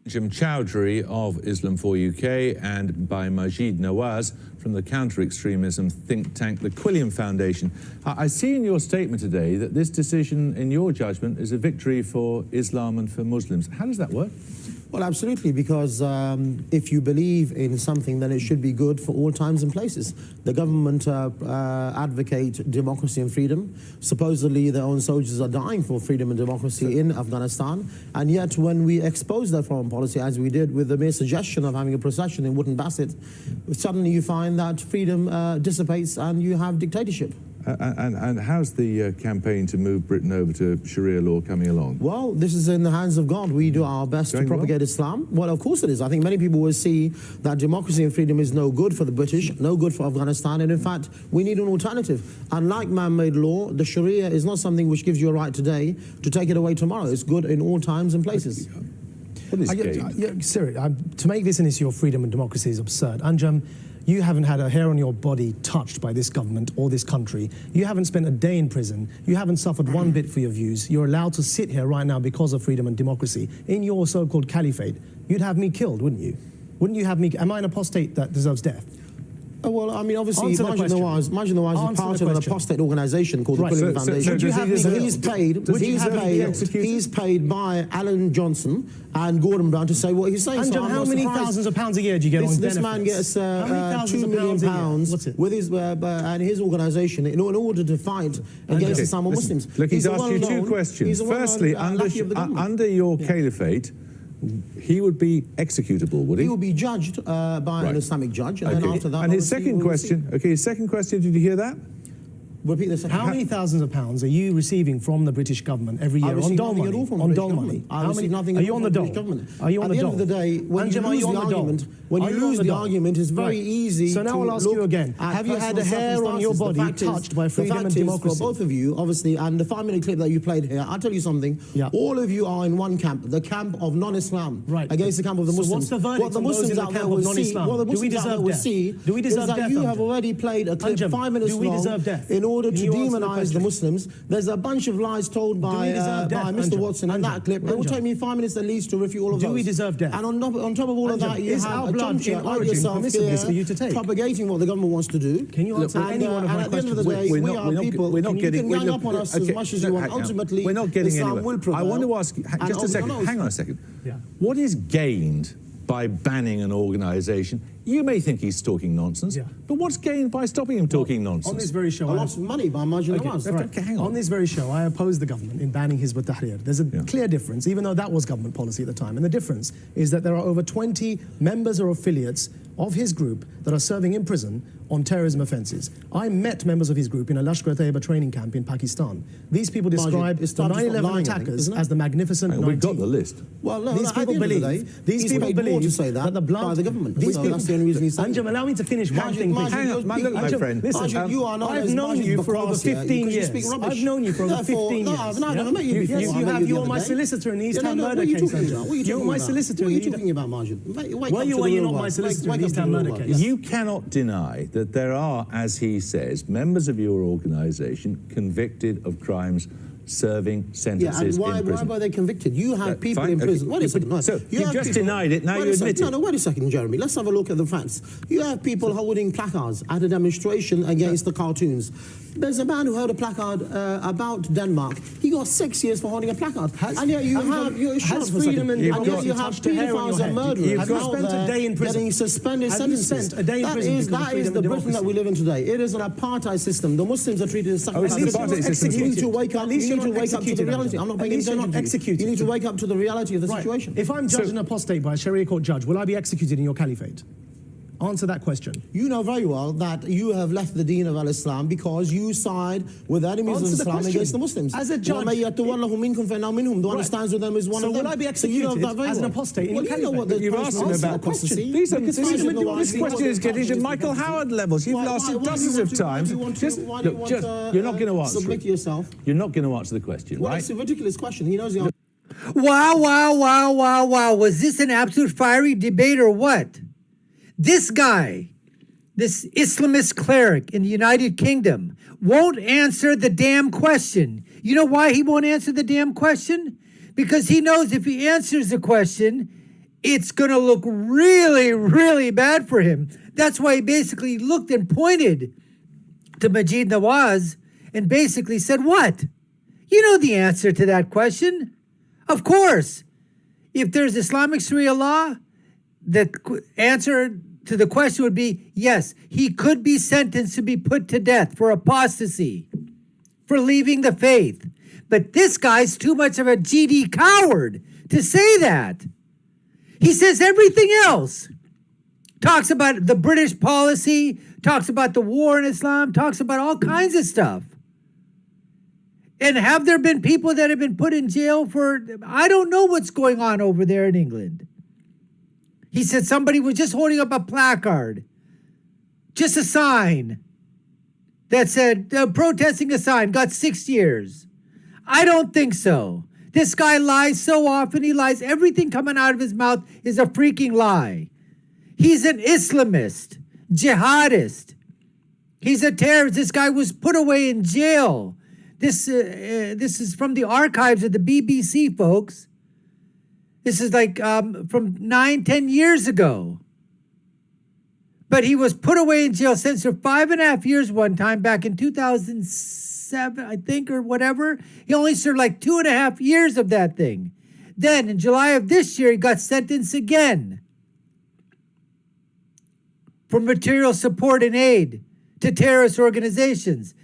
Anjem Choudary of Islam for UK and by Maajid Nawaz from the counter-extremism think tank, the Quilliam Foundation. I see in your statement today that this decision, in your judgment, is a victory for Islam and for Muslims. How does that work? Well, absolutely, because if you believe in something, then it should be good for all times and places. The government advocate democracy and freedom. Supposedly, their own soldiers are dying for freedom and democracy in Afghanistan. And yet, when we expose their foreign policy, as we did with the mere suggestion of having a procession in Wooden Basset, suddenly you find that freedom dissipates and you have dictatorship. And how's the campaign to move Britain over to Sharia law coming along? Well, this is in the hands of God. We do our best to propagate Islam. Well, of course it is. I think many people will see that democracy and freedom is no good for the British, no good for Afghanistan, and in fact, we need an alternative. Unlike man-made law, the Sharia is not something which gives you a right today to take it away tomorrow. It's good in all times and places. What is Siri, to make this an issue of freedom and democracy is absurd. Anjem, you haven't had a hair on your body touched by this government or this country. You haven't spent a day in prison. You haven't suffered one bit for your views. You're allowed to sit here right now because of freedom and democracy. In your so-called caliphate, you'd have me killed, wouldn't you? Wouldn't you have me? Am I an apostate that deserves death? Well, I mean, obviously, Maajid Nawaz is part of an apostate organisation called the Quilliam Foundation. He's paid by Alan Johnson and Gordon Brown to say what he's saying. Anjem, how many thousands of pounds a year do you get on benefits? This man gets £2 million with his and his organisation in order to fight against Islam and Muslims. Look, he's asked you two questions. Firstly, under your caliphate, he would be executable, would he? He would be judged by an Islamic judge, and then after that... And his second question, his second question, did you hear that? Repeat the second. How many thousands of pounds are you receiving from the British government every year on dole money? On dole money. I receive nothing at all from the British government. Are you on the dole? At the end of the day, when you lose the argument, it's very easy to... So now I'll ask you again. Have you had a hair on your body touched by freedom and democracy? For both of you, obviously, and the 5-minute clip that you played here, I'll tell you something. All of you are in one camp, the camp of non-Islam, against the camp of the Muslims. So what's the verdict? What the Muslims out there will see, what the Muslims out there will see, is that you have already played a clip 5 minutes long in order to demonize the Muslims. There's a bunch of lies told by Mr. Watson in that clip. It will take me 5 minutes at least to refute all of those. Do we deserve death? And on top of all of that, you have a chumcha like yourself here propagating what the government wants to do. Can you answer any one of my questions? At the end of the day, we are people. You can gang up on us as much as you want. Ultimately, Islam will prevail. I want to ask you, just a second, hang on a second. What is gained by banning an organisation? You may think he's talking nonsense, but what's gained by stopping him talking nonsense? On this very show, a lot of money by Maajid Nawaz. Hang on. On this very show, I oppose the government in banning Hizb ut-Tahrir. There's a clear difference, even though that was government policy at the time. And the difference is that there are over 20 members or affiliates of his group that are serving in prison on terrorism offences. I met members of his group in a Lashkar-e-Taiba training camp in Pakistan. These people describe the 9/11 attackers as the Magnificent 19. We've got the list. Well, no, these people believe that the government. That's the only reason he's saying. Anjem, allow me to finish one thing. Hang on, my friend. Listen, you are not I've known you for over 15 years. I've known you for over 15 years. I've never met you before. Yes, you have. You are my solicitor in the East Ham murder case. You're my solicitor. What are you talking about, Maajid? Were you not my solicitor in the East Ham murder case? You cannot deny that there are, as he says, members of your organisation convicted of crimes serving sentences in prison. Why were they convicted? You have people in prison. Wait a second. So you just denied it, now you admit it. No, wait a second, Jeremy. Let's have a look at the facts. You have people holding placards at a demonstration against the cartoons. There's a man who held a placard about Denmark. He got 6 years for holding a placard. And yet you have freedom and you have pedophiles and murderers. You've spent a day in prison. Getting suspended sentences. That is the Britain that we live in today. It is an apartheid system. The Muslims are treated as sacrifices. You need to wake up. You need to wake up to the reality. I'm not paying attention to you. You need to wake up to the reality of the situation. If I'm judged an apostate by a Sharia court judge, will I be executed in your caliphate? Answer that question. You know very well that you have left the deen of al-Islam because you side with the enemies of Islam against the Muslims. As a judge, the one who stands with them is one of them. So will I be executed as an apostate in your caliphate? You've asked him about apostasy. This question is getting to Michael Howard levels. You've lost it dozens of times. You're not going to answer submit yourself. You're not going to answer the question, right? Well, it's a ridiculous question. He knows the answer. Wow. Was this an absolute fiery debate or what? This guy, this Islamist cleric in the United Kingdom, won't answer the damn question. You know why he won't answer the damn question? Because he knows if he answers the question, it's going to look really, really bad for him. That's why he basically looked and pointed to Maajid Nawaz and basically said, what? You know the answer to that question. Of course. If there's Islamic Sharia law, the answer to the question would be, yes, he could be sentenced to be put to death for apostasy, for leaving the faith. But this guy's too much of a GD coward to say that. He says everything else. Talks about the British policy, talks about the war in Islam, talks about all kinds of stuff. And have there been people that have been put in jail for, I don't know what's going on over there in England. He said somebody was just holding up a placard, just a sign that said, protesting a sign, got 6 years. I don't think so. This guy lies so often, he lies. Everything coming out of his mouth is a freaking lie. He's an Islamist, jihadist. He's a terrorist. This guy was put away in jail. This is from the archives of the BBC, folks. This is like from 9-10 years ago. But he was put away in jail, sentenced for 5.5 years one time back in 2007, I think, or whatever. He only served like 2.5 years of that thing. Then in July of this year, he got sentenced again for material support and aid to terrorist organizations.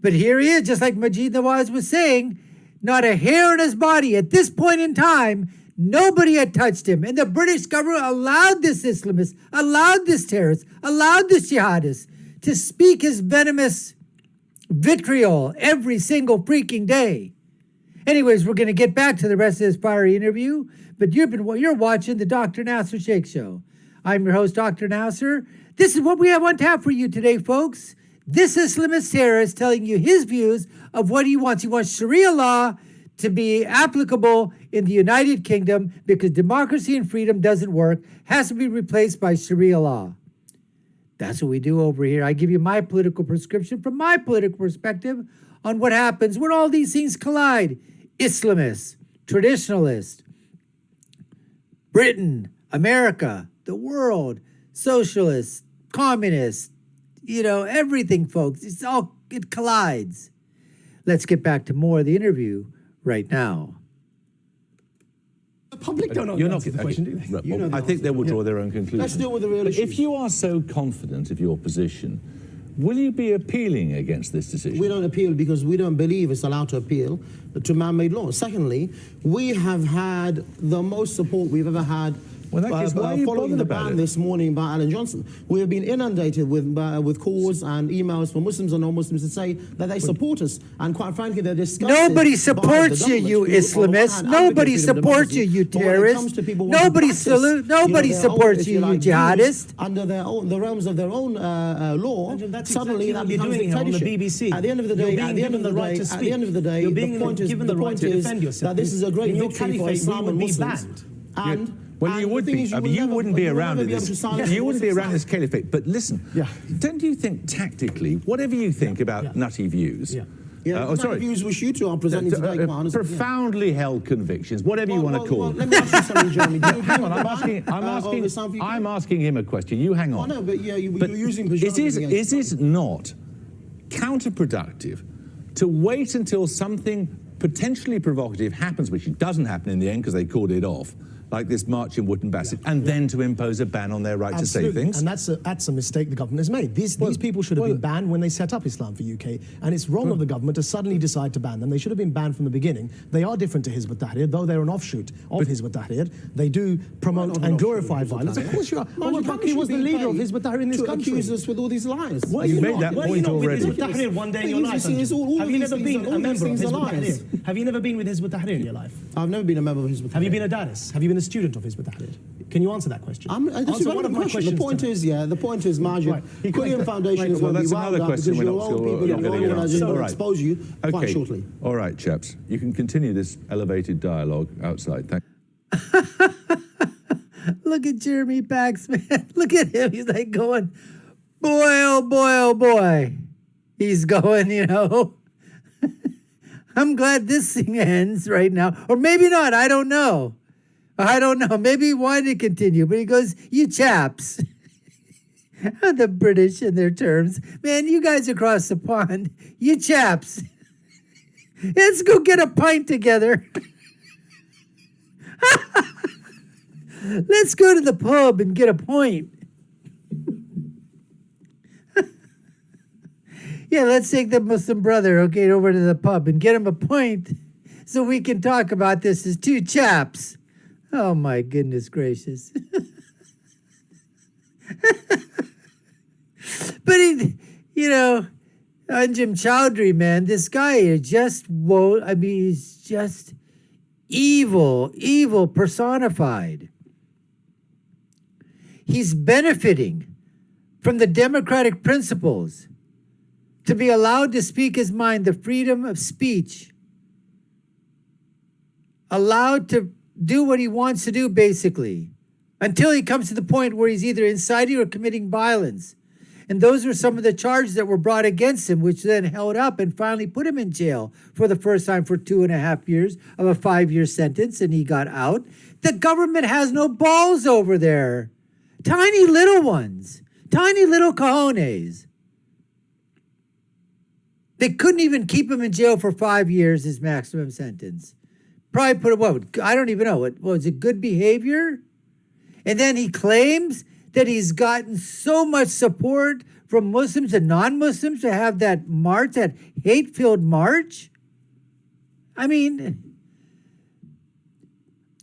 But here he is, just like Maajid Nawaz was saying, not a hair on his body. At this point in time, nobody had touched him. And the British government allowed this Islamist, allowed this terrorist, allowed this jihadist to speak his venomous vitriol every single freaking day. Anyways, we're going to get back to the rest of this fiery interview. But you're watching the Dr. Nasir Shaikh Show. I'm your host, Dr. Nasir. This is what we have on tap for you today, folks. This Islamist terrorist telling you his views of what he wants. He wants Sharia law to be applicable in the United Kingdom because democracy and freedom doesn't work, has to be replaced by Sharia law. That's what we do over here. I give you my political prescription from my political perspective on what happens when all these things collide. Islamists, traditionalists, Britain, America, the world, socialists, communists, everything, folks. It collides. Let's get back to more of the interview right now. The public don't know the answer to the question, do they? I think they will draw their own conclusions. Let's deal with the real issue. If you are so confident of your position, will you be appealing against this decision? We don't appeal because we don't believe it's allowed to appeal to man-made law. Secondly, we have had the most support we've ever had. Well, in that case, why are you following the ban this morning by Alan Johnson. We have been inundated with calls and emails from Muslims and non-Muslims to say that they support us. And quite frankly, they're disgusted. Nobody supports you, you Islamists. Nobody supports you, you terrorists. Nobody supports you, you jihadists. Under the realms of their own law, suddenly that becomes dictatorship. The BBC. At the end of the day, the point is that this is a great victory for Islam and Muslims. Well, you would be. I mean, you wouldn't be around this. You wouldn't be around this caliphate. But listen, don't you think tactically, whatever you think about nutty views, nutty views which you two are presenting today, profoundly held convictions, whatever you want to call them. Let me ask you something, Jeremy. Hang on, I'm asking him a question. You hang on. I know, but you're using pejorative. Is it not counterproductive to wait until something potentially provocative happens, which it doesn't happen in the end because they called it off, like this march in Wootton Bassett, and then to impose a ban on their right to say things? And that's a mistake the government has made. These people should have been banned when they set up Islam for UK, and it's wrong of the government to suddenly decide to ban them. They should have been banned from the beginning. They are different to Hizb ut-Tahrir, though they're an offshoot of Hizb ut-Tahrir. They do promote and glorify violence. Of course you are. He was the leader of Hizb ut-Tahrir in this country. Accuse us with all these lies. Well, you made that point already. Hizb ut-Tahrir one day in your life? Have you never been a member of Hizb ut-Tahrir? Have you never been with Hizb ut-Tahrir in your life? I've never been a member of Hizb ut-Tahrir. Have you been a Daris? Have you been a student of Hizb ut-Tahrir? Can you answer that question? Answer one of my questions. The point is, Maajid, Quilliam Foundation is well, going to that's be wound another up question because your own people and your organisation will expose you quite shortly. All right, chaps. You can continue this elevated dialogue outside. Thank Look at Jeremy Paxman. Look at him. He's like going, boy, oh boy, oh boy. He's going, I'm glad this thing ends right now. Or maybe not. I don't know. I don't know. Maybe he wanted to continue, but he goes, you chaps. The British and their terms. Man, you guys across the pond, you chaps. Let's go get a pint together. Let's go to the pub and get a pint. Yeah, let's take the Muslim brother, okay, over to the pub and get him a pint so we can talk about this as two chaps. Oh, my goodness gracious. But, Anjem Choudary, man, this guy is just, he's just evil personified. He's benefiting from the democratic principles to be allowed to speak his mind, the freedom of speech, allowed to do what he wants to do, basically, until he comes to the point where he's either inciting or committing violence. And those were some of the charges that were brought against him, which then held up and finally put him in jail for the first time for 2.5 years of a 5-year sentence, and he got out. The government has no balls over there. Tiny little ones. Tiny little cojones. They couldn't even keep him in jail for 5 years, his maximum sentence. Probably put him, I don't even know. What was it, good behavior? And then he claims that he's gotten so much support from Muslims and non-Muslims to have that march, that hate-filled march. I mean,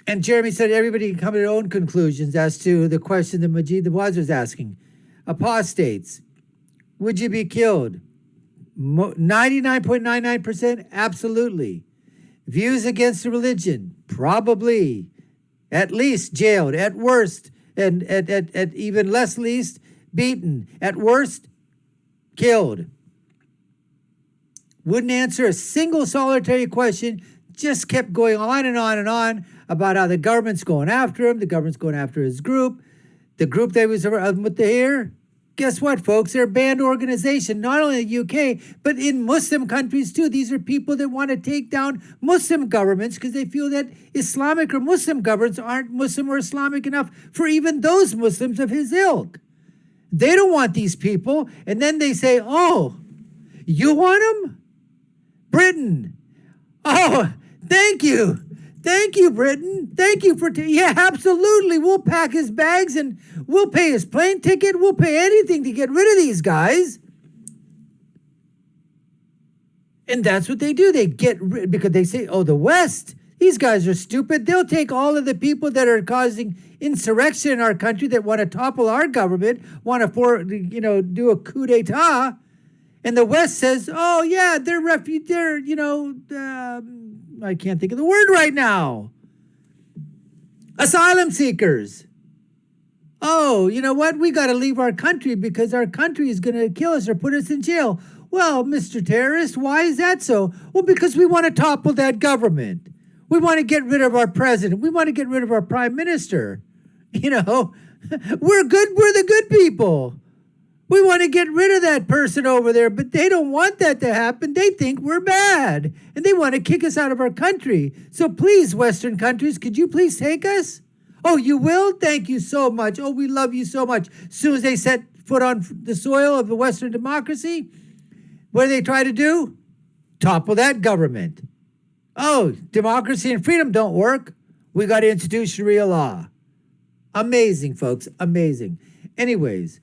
and Jeremy said everybody can come to their own conclusions as to the question that Maajid Nawaz was asking. Apostates, would you be killed? 99.99%, absolutely. Views against the religion, probably. At least jailed, at worst, and at even less least, beaten. At worst, killed. Wouldn't answer a single solitary question, just kept going on and on and on about how the government's going after him, the government's going after his group. The group that was with the here, guess what, folks? They're a banned organization, not only in the UK, but in Muslim countries too. These are people that want to take down Muslim governments because they feel that Islamic or Muslim governments aren't Muslim or Islamic enough for even those Muslims of his ilk. They don't want these people. And then they say, oh, you want them? Britain. Oh, thank you. Thank you, Britain. Thank you for... yeah, absolutely. We'll pack his bags and we'll pay his plane ticket. We'll pay anything to get rid of these guys. And that's what they do. They get rid... because they say, oh, the West, these guys are stupid. They'll take all of the people that are causing insurrection in our country, that want to topple our government, want to, do a coup d'etat. And the West says, oh, yeah, they're I can't think of the word right now. Asylum seekers. Oh, you know what? We got to leave our country because our country is going to kill us or put us in jail. Well, Mr. Terrorist, why is that so? Well, because we want to topple that government. We want to get rid of our president. We want to get rid of our prime minister. We're good. We're the good people. We want to get rid of that person over there, but they don't want that to happen. They think we're bad, and they want to kick us out of our country. So please, Western countries, could you please take us? Oh, you will? Thank you so much. Oh, we love you so much. As soon as they set foot on the soil of the Western democracy, what do they try to do? Topple that government. Oh, democracy and freedom don't work. We got to institute Sharia law. Amazing, folks. Amazing. Anyways,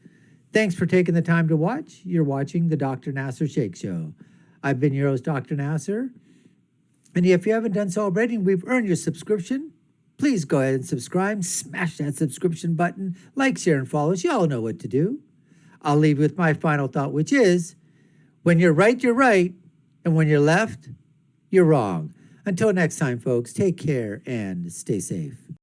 thanks for taking the time to watch. You're watching the Dr. Nasir Shaikh Show. I've been your host, Dr. Nasir. And if you haven't done so already and we've earned your subscription, please go ahead and subscribe. Smash that subscription button. Like, share, and follow us. You all know what to do. I'll leave you with my final thought, which is, when you're right, you're right. And when you're left, you're wrong. Until next time, folks, take care and stay safe.